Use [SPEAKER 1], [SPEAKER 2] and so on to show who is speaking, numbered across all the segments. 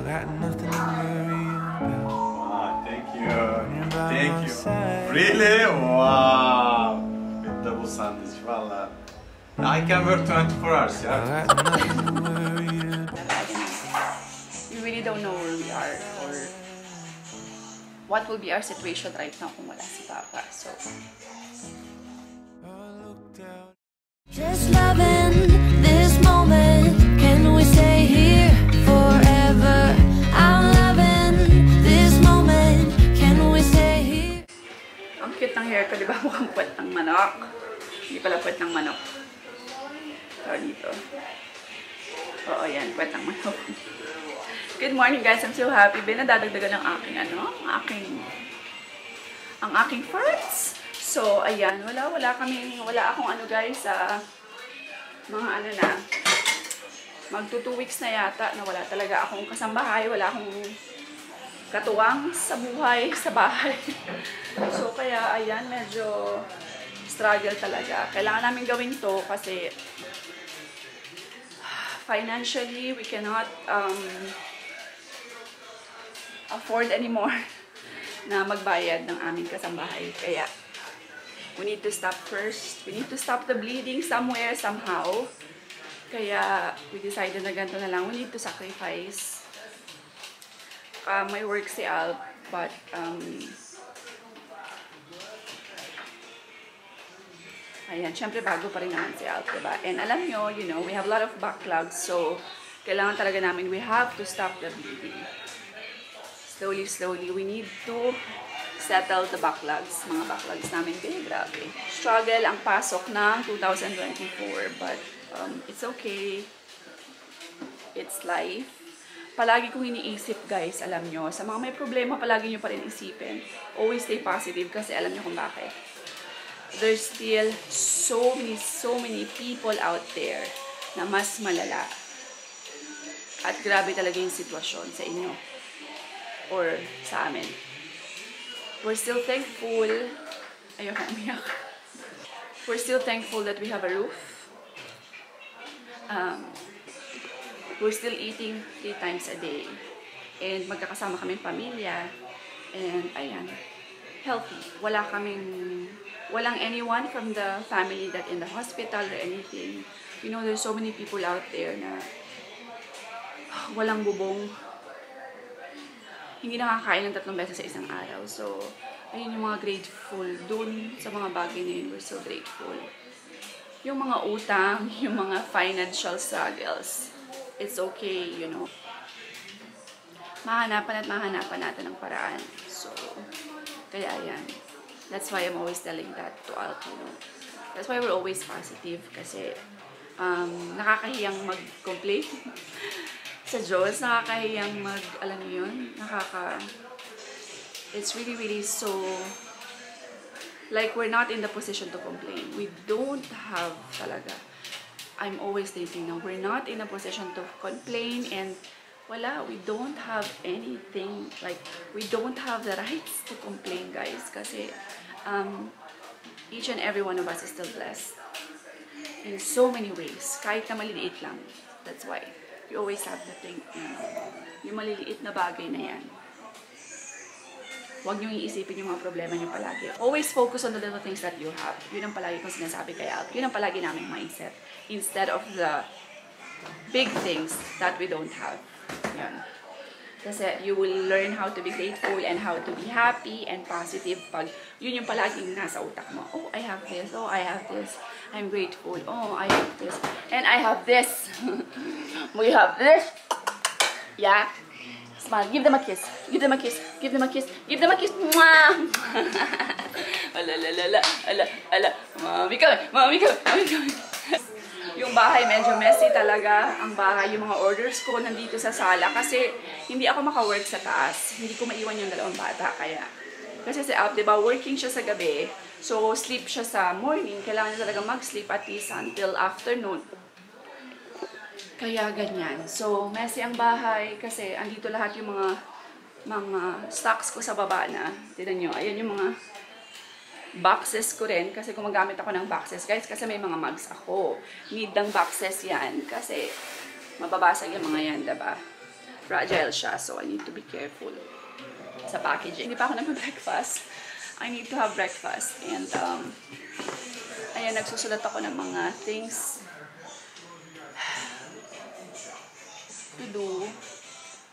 [SPEAKER 1] Wow, thank you. Thank you. Really? Wow. With double sandwich, valla. I can work 24 hours, yeah?
[SPEAKER 2] We really don't know where we are or what will be our situation right now kung wala si Papa. So,
[SPEAKER 3] just loving this moment. Can we stay here forever? I'm loving this moment. Can we stay here?
[SPEAKER 2] ang cute ng hair ko, di ba? Mukhang puwet ng manok. Hindi pala puwet ng manok. So, dito. Oo, yan. Puwet ng manok. Good morning, guys. I'm so happy. Nadadagdagan ng aking, ang aking farts. So, ayan. Wala akong guys, mga na, magto 2 weeks na yata na wala talaga akong kasambahay, wala akong katuwang sa buhay, sa bahay. So, kaya, ayan, medyo struggle talaga. Kailangan namin gawin to kasi financially, we cannot afford anymore na magbayad ng aming kasambahay. Kaya, we need to stop first. We need to stop the bleeding somewhere, somehow. Kaya, we decided na ganito na lang. We need to sacrifice. May work si Alp, but, ayan, syempre bago pa rin naman si Alp, diba? And alam nyo, you know, we have a lot of backlogs, so, kailangan talaga namin, we have to stop the bleeding. Slowly, slowly, we need to settle the backlogs. Mga backlogs namin, grabe. Struggle ang pasok ng 2024, but it's okay. It's life. Palagi kong iniisip, guys, alam nyo, sa mga may problema, palagi nyo pa rin isipin. Always stay positive kasi alam nyo kung bakit. There's still so many people out there na mas malala. At grabe talaga yung sitwasyon sa inyo. Or sa amin. We're still thankful. Ayoko umiyak. We're still thankful that we have a roof. We're still eating 3 times a day. And magkakasama kaming pamilya. And ayan, healthy. Walang anyone from the family that in the hospital or anything. You know, there's so many people out there na walang bubong. Hindi nakakain ng 3 beses sa isang araw. So, ayun yung mga grateful. Dun sa mga bagay na yun, we're so grateful. Yung mga utang, yung mga financial struggles, it's okay, you know. Mahanapan natin ng paraan. So, kaya yan. That's why I'm always telling that to all, you know. That's why we're always positive. Kasi, nakakahiyang mag-complain. Sa Diyos, nakakahiyang alam niyo yun, it's really so, like, we're not in the position to complain. We don't have talaga. I'm always thinking now, we're not in a position to complain and we don't have anything, like, we don't have the rights to complain, guys, kasi each and every one of us is still blessed in so many ways, kahit na maliliit lang. That's why you always have to think, yung maliliit na bagay na yan. Huwag nyo iisipin yung mga problema nyo palagi. Always focus on the little things that you have. Yun ang palagi kong sinasabi kay Alp. Yun ang palagi namin mindset. Instead of the big things that we don't have. Yan. Kasi you will learn how to be grateful and how to be happy and positive pag yun yung palaging nasa utak mo. Oh, I have this. Oh, I have this. I'm grateful. Oh, I have this. And I have this. We have this. Yeah. Smile. Give them a kiss. Give them a kiss. Give them a kiss. Give them a kiss. Mwah! Ala. Mami kami. Yung bahay medyo messy talaga. Ang bahay, yung mga orders ko nandito sa sala. Kasi hindi ako maka-work sa taas. Hindi ko maiwan yung 2 bata. Kasi si Alp, diba, working siya sa gabi. So, sleep siya sa morning. Kailangan niya talaga mag-sleep at least until afternoon. Kaya ganyan. So, messy ang bahay kasi andito lahat yung mga stocks ko sa baba na. Tignan nyo, ayan yung mga boxes ko rin kasi gumagamit ako ng boxes. Guys, kasi may mga mugs ako. Need ng boxes yan kasi mababasag yung mga yan, diba? Fragile siya, so I need to be careful sa packaging. Hindi pa ako nag-breakfast. I need to have breakfast. And, ayan, nagsusulat ako ng mga things to do,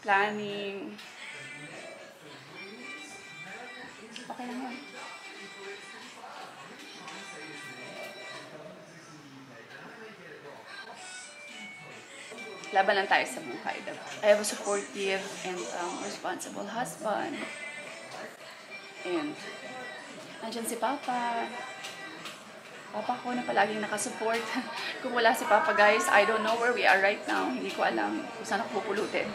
[SPEAKER 2] planning. Okay lang yun. Laban lang tayo sa buhay. I have a supportive and responsible husband. And, andyan si Papa. Papa ko na palaging nakasupport. Kung wala si Papa, guys, I don't know where we are right now. Hindi ko alam kung saan ako pupulutin.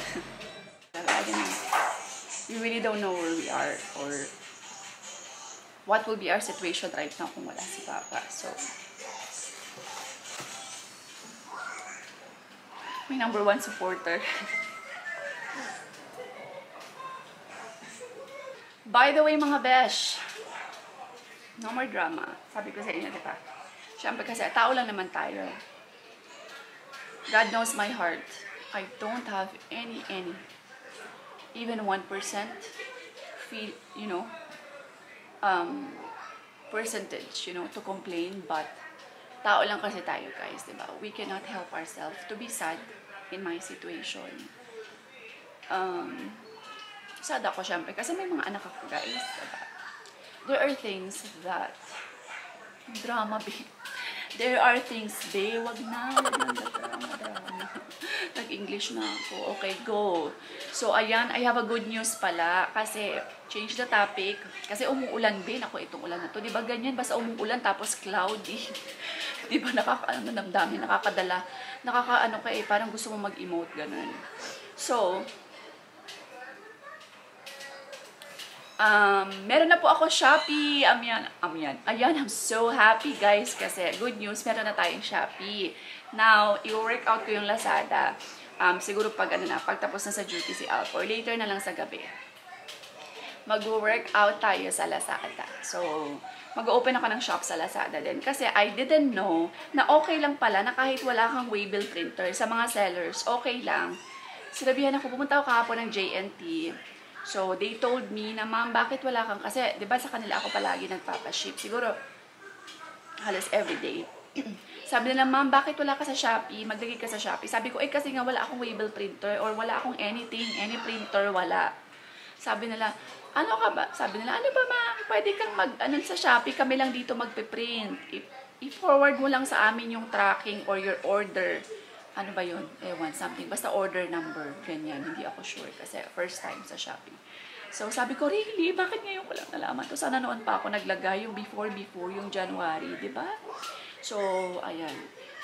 [SPEAKER 2] We really don't know where we are or what will be our situation right now kung wala si Papa. So, my number one supporter. By the way, mga besh, no more drama. Sabi ko sa inyo, diba? Siyempre kasi tao lang naman tayo. God knows my heart. I don't have any, even 1% feel, percentage, to complain, but tao lang kasi tayo, guys, diba? We cannot help ourselves to be sad in my situation. Sad ako, syempre, kasi may mga anak ako, guys, diba? There are things that drama, babe. There are things, babe, wag na drama. Nag-English na ako. Okay, go. So, ayan, I have a good news pala. Kasi, change the topic. Kasi umuulan, babe. Ako, itong ulan na to. Diba ganyan? Basta umuulan, tapos cloudy. Diba nakaka-damdamin, nakakadala. Parang gusto mo mag-emote, ganun. So, meron na po ako Shopee. Ayan, I'm so happy, guys, kasi good news, meron na tayong Shopee. Now, i-work out ko yung Lazada. Siguro pagtapos na sa duty si Alp, or later na lang sa gabi. Mag-work out tayo sa Lazada. So, mag-open ako ng shop sa Lazada din. Kasi I didn't know na okay lang pala na kahit wala kang waybill printer sa mga sellers, okay lang. Sinabihan ako, pumunta ako kahapon ng JNT. So, they told me na, ma'am, bakit wala kang, kasi, di ba sa kanila ako palagi nagpapaship, siguro, halos everyday. Sabi nila, ma'am, bakit wala ka sa Shopee, maglagay ka sa Shopee. Sabi ko, kasi nga wala akong waybill printer, or wala akong any printer, wala. Sabi nila, ano ka ba? Sabi nila, ano ba, ma'am, pwede kang sa Shopee, kami lang dito magpiprint. I-forward mo lang sa amin yung tracking or your order. Ano ba yun? Ewan, something. Basta order number. Ganyan. Hindi ako sure kasi first time sa Shopee. So, sabi ko, really? Bakit ngayon ko lang nalaman to? Sana noon pa ako naglagay yung before, yung January, di ba? So, ayan.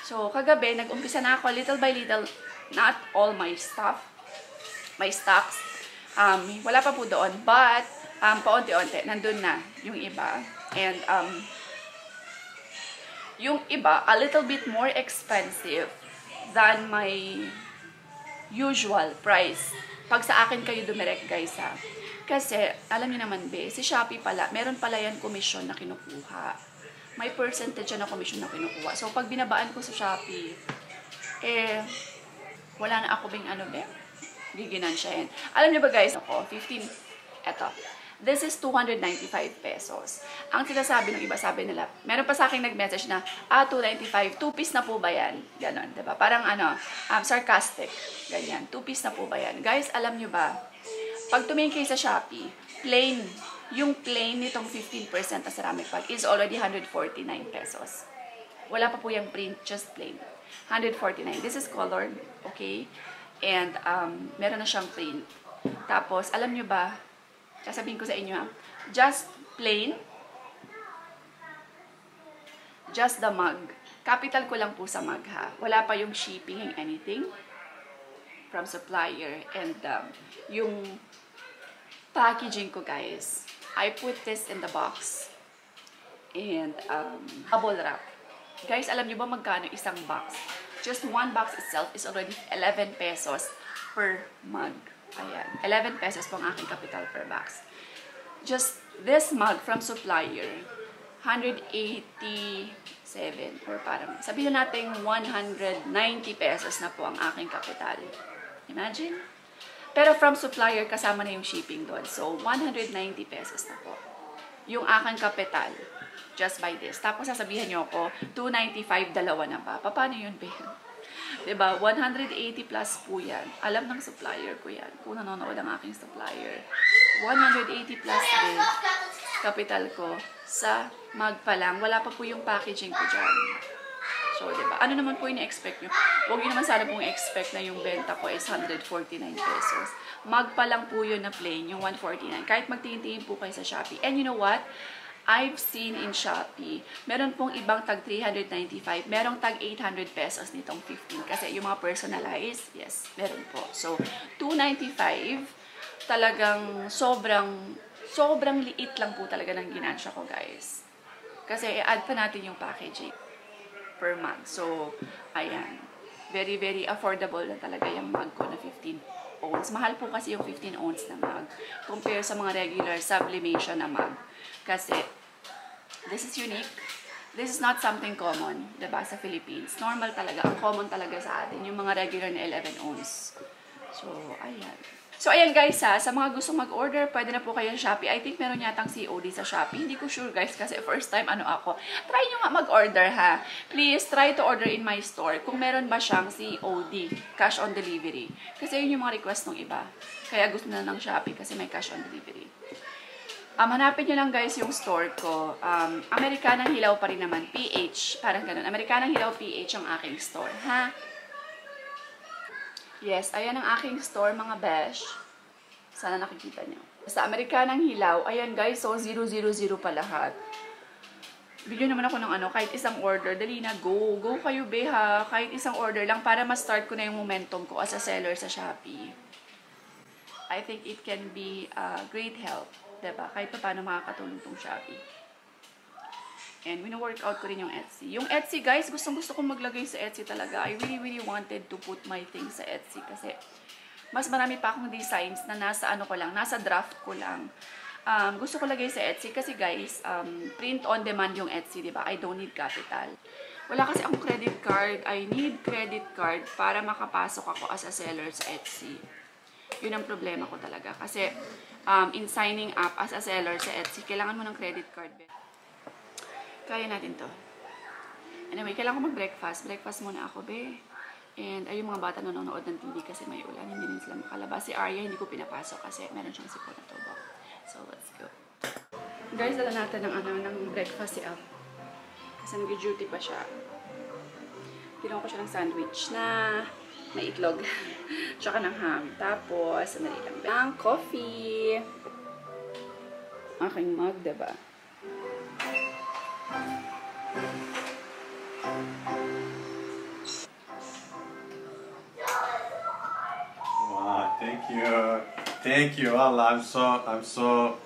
[SPEAKER 2] So, kagabi, nag-umpisa na ako little by little, not all my stocks. Wala pa po doon. But, paunti-unti, nandun na yung iba. And, yung iba, a little bit more expensive than my usual price. Pag sa akin kayo dumirect, guys, ha. Kasi, alam niyo naman, si Shopee pala, meron pala yan commission na kinukuha. May percentage na commission na kinukuha. So, pag binabaan ko sa Shopee, wala na ako giginan siya yan. Alam niyo ba, guys, ako, 15, eto. This is 295 pesos. Ang sinasabi ng iba, sabi nila, meron pa sa akin nag-message na, 295, 2-piece na po ba yan? Ganon, diba? Parang sarcastic. Ganyan, 2-piece na po ba yan? Guys, alam nyo ba, pag tumingin kayo sa Shopee, yung plain nitong 15% na ceramic bag is already 149 pesos. Wala pa po yung print, just plain. 149. This is colored, okay? And, meron na siyang print. Tapos, alam nyo ba, sasabihin ko sa inyo, just plain, just the mug. Capital ko lang po sa mug, ha. Wala pa yung shipping and anything from supplier. And yung packaging ko, guys, I put this in the box. And bubble wrap. Guys, alam niyo ba magkano isang box? Just one box itself is already 11 pesos per mug. Ayan, 11 pesos po ang aking capital per box. Just this mug from supplier, 187 or parang, sabihin natin 190 pesos na po ang aking capital. Imagine? Pero from supplier, kasama na yung shipping doon. So, 190 pesos na po. Yung aking kapital, just by this. Tapos sasabihan nyo ako, 295, dalawa na pa. Paano yun, Ben? Diba? 180 plus po yan. Alam ng supplier ko yan. Kung nanonood ang aking supplier. 180 plus din. Kapital ko sa mag pa lang. Wala pa po yung packaging ko dyan. So, diba? Ano naman po yung expect nyo? Huwag nyo naman sana pong expect na yung benta ko is 149 pesos. Mag pa lang po yun na plain, yung 149. Kahit magtingin-tingin po kayo sa Shopee. And you know what? I've seen in Shopee, meron pong ibang tag 395, merong tag 800 pesos nitong 15. Kasi yung mga personalized, yes, meron po. So, 295, talagang sobrang liit lang po talaga ng ginansya ko, guys. Kasi i-add pa natin yung packaging per month. So, ayan. Very, very affordable na talaga yung mug ko na 15 ounce. Mahal po kasi yung 15 ounce na mug compare sa mga regular sublimation na mug. Kasi, this is unique. This is not something common, diba, sa Philippines. Normal talaga. Ang common talaga sa atin, yung mga regular na 11 ounce. So, ayan. So, ayan guys ha, sa mga gustong mag-order, pwede na po kayo sa Shopee. I think meron yatang COD sa Shopee. Hindi ko sure guys kasi first time ako. Try nyo nga mag-order ha. Please, try to order in my store. Kung meron ba siyang COD, cash on delivery. Kasi yun yung mga request ng iba. Kaya gusto na ng Shopee kasi may cash on delivery. Hanapin nyo lang guys yung store ko. Amerikanang Hilaw pa rin naman. PH. Parang ganun. Amerikanang Hilaw PH ang aking store. Ha? Yes, ayan ang aking store, mga besh. Sana nakikita nyo. Sa Amerikanang Hilaw, ayan guys, so 000 pa lahat. Bigyan naman ako ng kahit isang order. Dali na, go. Go kayo, be ha. Kahit isang order lang para ma-start ko na yung momentum ko as a seller sa Shopee. I think it can be a great help. Diba? Kahit pa paano makakatulong tong Shopee. And wino-workout ko rin yung Etsy. Yung Etsy, guys, gustong-gusto kong maglagay sa Etsy talaga. I really wanted to put my things sa Etsy kasi mas marami pa akong designs na nasa nasa draft ko lang. Gusto ko lagay sa Etsy kasi, guys, print on demand yung Etsy, diba? I don't need capital. Wala kasi akong credit card. I need credit card para makapasok ako as a seller sa Etsy. Yun ang problema ko talaga. Kasi, in signing up as a seller sa Etsy, kailangan mo ng credit card. Kaya natin to. Anyway, kailangan ko mag-breakfast. Breakfast muna ako, be. And ay yung mga bata nanonood ng TV kasi may ulan. Hindi rin sila makalabas. Si Arya, hindi ko pinapasok kasi meron siyang sipon na tubo. So, let's go. Guys, dala natin ng breakfast si Al. Kasi nag-duty pa siya. Ginawa ko siya ng sandwich na may itlog. Tsaka ng ham. Tapos, sandali lang. Ang coffee. Aking mug, diba?
[SPEAKER 1] Wow, thank you Allah. I'm so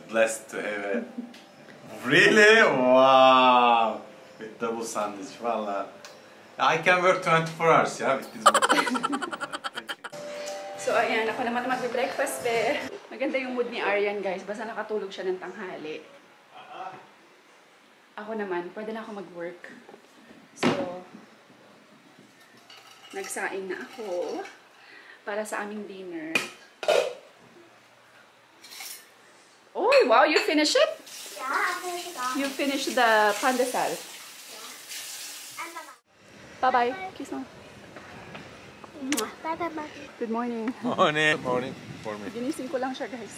[SPEAKER 1] blessed to have it. Really? Wow, with double sandwich. Wallah, I can work 24 hours, yeah, with this
[SPEAKER 2] So ayan, ako naman mag-breakfast, be. Maganda yung mood ni Aryan, guys. Basta nakatulog siya ng tanghali. Ako naman, pwede na ako mag-work. So, nagsaing na ako para sa aming dinner. Oh, wow! You finished it?
[SPEAKER 4] Yeah, I finished it all.
[SPEAKER 2] You finished the pandesal. Bye-bye. Kiss mo.
[SPEAKER 4] Bye-bye,
[SPEAKER 2] Good morning.
[SPEAKER 1] Morning for me.
[SPEAKER 2] Ginising ko lang siya, guys.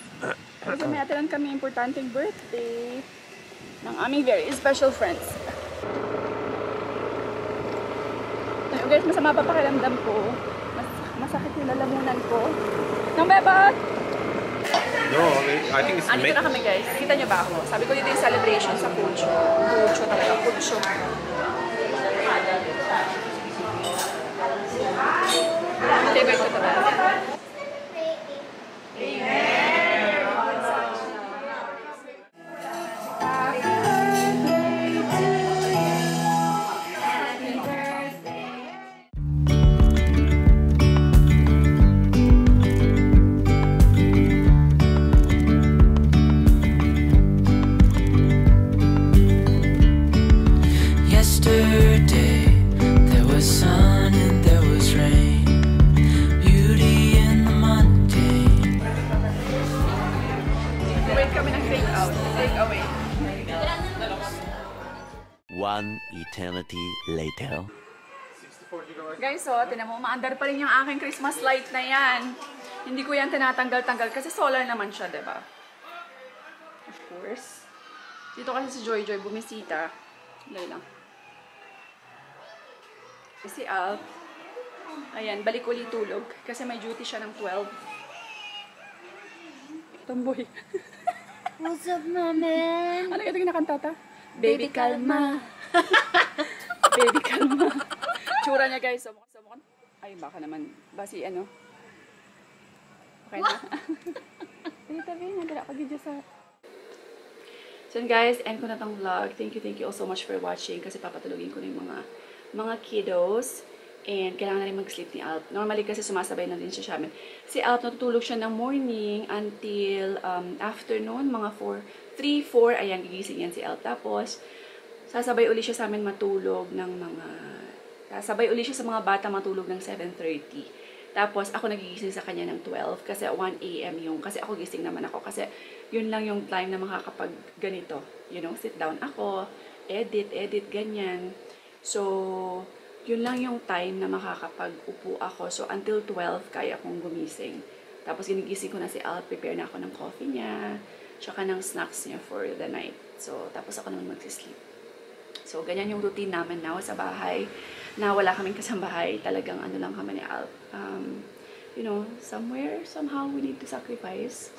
[SPEAKER 2] Kasi may atiran kami importanteng birthday ng aming very special friends. Ayun guys, masama pa pakiramdam ko. Masakit yung lalamunan ko. Nang beba!
[SPEAKER 1] No, I think it's
[SPEAKER 2] Andito na kami guys. Kita nyo ba ako? Sabi ko dito yung celebration sa Pucho. Pucho talaga. Pucho. Favorite ko ito ba?
[SPEAKER 3] Yesterday there was sun and there was rain, beauty
[SPEAKER 4] One eternity later.
[SPEAKER 1] 64 gigabytes.
[SPEAKER 2] Guys, so, tinan mo, umaandar pa rin yung aking Christmas light na yan. Hindi ko yan tinatanggal-tanggal kasi solar naman siya, diba? Of course. Dito kasi si Joy Joy bumisita. Lay lang. Si Alp. Ayan, balik ulit tulog. Kasi may duty siya ng 12. Tomboy.
[SPEAKER 3] What's up, namin?
[SPEAKER 2] Ano ito kinakanta ta? Baby kalma. Baby kalma. Tsura niya guys. Mukhang. Ay, baka naman. Basi ano. Okay na. Tabi na. Dala pag-idyo sa... So guys, end ko na tong vlog. Thank you all so much for watching. Kasi papatulogin ko na yung mga kiddos. And kailangan na rin mag-sleep ni Alp. Normally kasi sumasabay na din siya sa amin. Si Alp natutulog siya ng morning until afternoon, mga 3-4, ayan, gigising yan si Alp. Tapos, sasabay uli siya sa amin matulog ng sasabay uli siya sa mga bata matulog ng 7:30. Tapos, ako nagigising sa kanya ng 12 kasi 1 AM yung, kasi ako gising naman ako. Kasi, yun lang yung time na makakapag ganito. You know, sit down ako, edit, ganyan. So, yun lang yung time na makakapag-upo ako. So, until 12, kaya akong gumising. Tapos, ginigising ko na si Al. Prepare na ako ng coffee niya. Tsaka ng snacks niya for the night. So, tapos ako naman magsisleep. So, ganyan yung routine namin now sa bahay. Na wala kaming kasambahay. Talagang ano lang kami ni Al. You know, somehow, we need to sacrifice.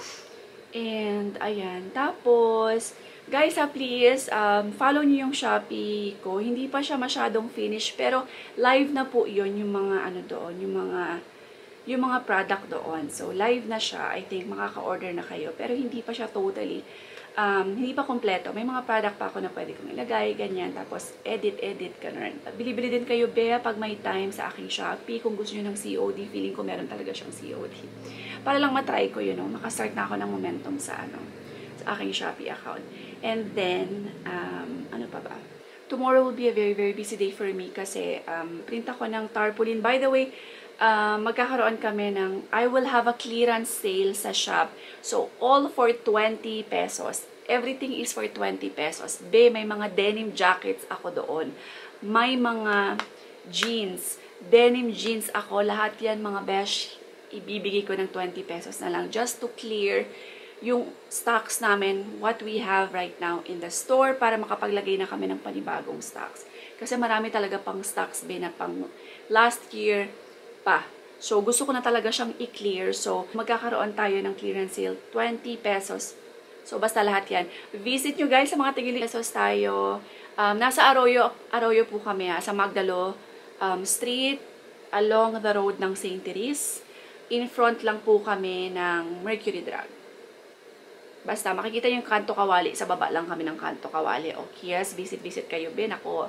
[SPEAKER 2] And, ayan. Tapos, guys, please, follow niyo yung Shopee ko. Hindi pa siya masyadong finished, pero live na po yun, yung mga, ano doon, yung mga product doon. So, live na siya. I think, makaka-order na kayo. Pero hindi pa siya totally, hindi pa kompleto. May mga product pa ako na pwede kong ilagay, ganyan. Tapos, edit, ganun. Bili-bili din kayo, Bea, pag may time sa aking Shopee. Kung gusto nyo ng COD, feeling ko meron talaga siyang COD. Para lang matry ko, you know, makastart na ako ng momentum sa aking Shopee account. And then, ano pa ba? Tomorrow will be a very, very busy day for me kasi print ako ng tarpaulin. By the way, magkakaroon kami ng, I will have a clearance sale sa shop. So, all for 20 pesos. Everything is for 20 pesos. May mga denim jackets ako doon. May mga jeans. Denim jeans ako. Lahat yan mga besh. Ibibigay ko ng 20 pesos na lang. Just to clear yung stocks namin, what we have right now in the store para makapaglagay na kami ng panibagong stocks. Kasi marami talaga pang stocks na pang last year pa. So, gusto ko na talaga siyang i-clear. So, magkakaroon tayo ng clearance sale, 20 pesos. So, basta lahat yan. Visit nyo guys sa mga tigil pesos tayo. Nasa Arroyo po kami sa Magdalo Street, along the road ng St. Therese. In front lang po kami ng Mercury Drug. Basta, makikita yung Kanto Kawali. Sa baba lang kami ng Kanto Kawali. Okay, yes, visit kayo. Ako,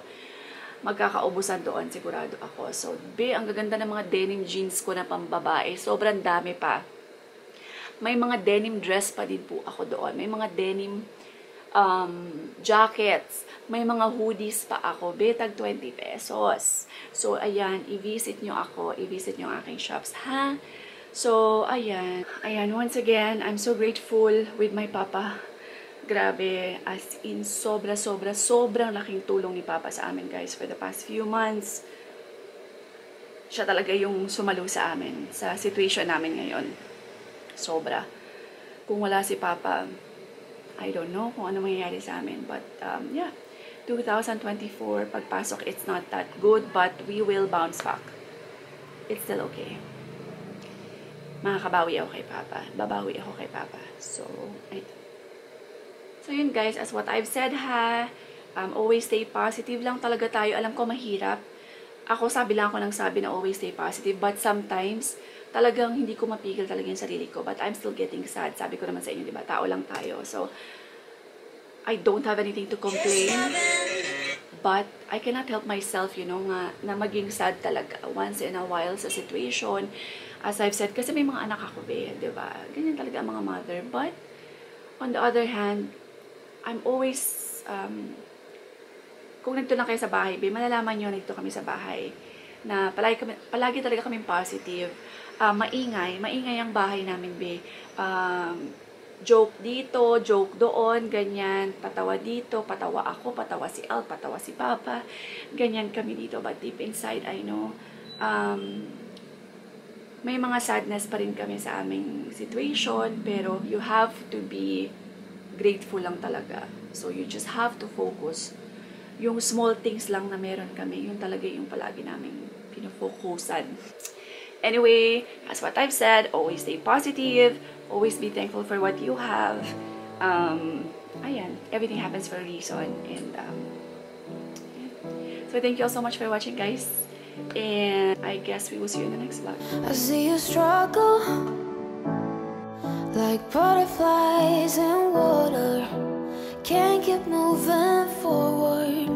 [SPEAKER 2] magkakaubusan doon, sigurado ako. So, ang gaganda ng mga denim jeans ko na pambabae. Sobrang dami pa. May mga denim dress pa din po ako doon. May mga denim jackets. May mga hoodies pa ako. Tag 20 pesos. So, ayan, i-visit nyo ako. I-visit nyo ang aking shops, ha? So, ayan. Ayan, once again, I'm so grateful with my papa. Grabe, as in, sobrang laking tulong ni Papa sa amin, guys, for the past few months. Siya talaga yung sumalo sa amin, sa situation namin ngayon. Sobra. Kung wala si Papa, I don't know kung ano mangyayari sa amin. But, yeah, 2024, pagpasok, it's not that good, but we will bounce back. It's still okay. Makakabawi ako kay Papa. Babawi ako kay Papa. So, yun guys, as what I've said ha, always stay positive lang talaga tayo. Alam ko mahirap. Ako sabi lang ako ng sabi na always stay positive. But sometimes, talagang hindi ko mapigil talaga yung sarili ko. But I'm still getting sad. Sabi ko naman sa inyo, diba? Tao lang tayo. So, I don't have anything to complain. But, I cannot help myself, you know, na maging sad talaga once in a while sa situation. As I've said, kasi may mga anak ako, diba? Ganyan talaga ang mga mother. But, on the other hand, I'm always, kung nagto lang kayo sa bahay, malalaman nyo, nagto kami sa bahay, na palagi talaga kaming positive. Maingay ang bahay namin, joke dito, joke doon, ganyan, patawa dito, patawa ako, patawa si Al, patawa si Papa, ganyan kami dito. But deep inside, I know, may mga sadness pa rin kami sa aming situation, pero you have to be grateful lang talaga. So you just have to focus. Yung small things lang na meron kami, yun talaga yung palagi namin pinafokusan. Anyway, as what I've said, always stay positive, always be thankful for what you have. Ayan, everything happens for a reason. And so thank you all so much for watching, guys. And I guess we will see you in the next vlog.
[SPEAKER 3] I see you struggle like butterflies in water. Can't keep moving forward.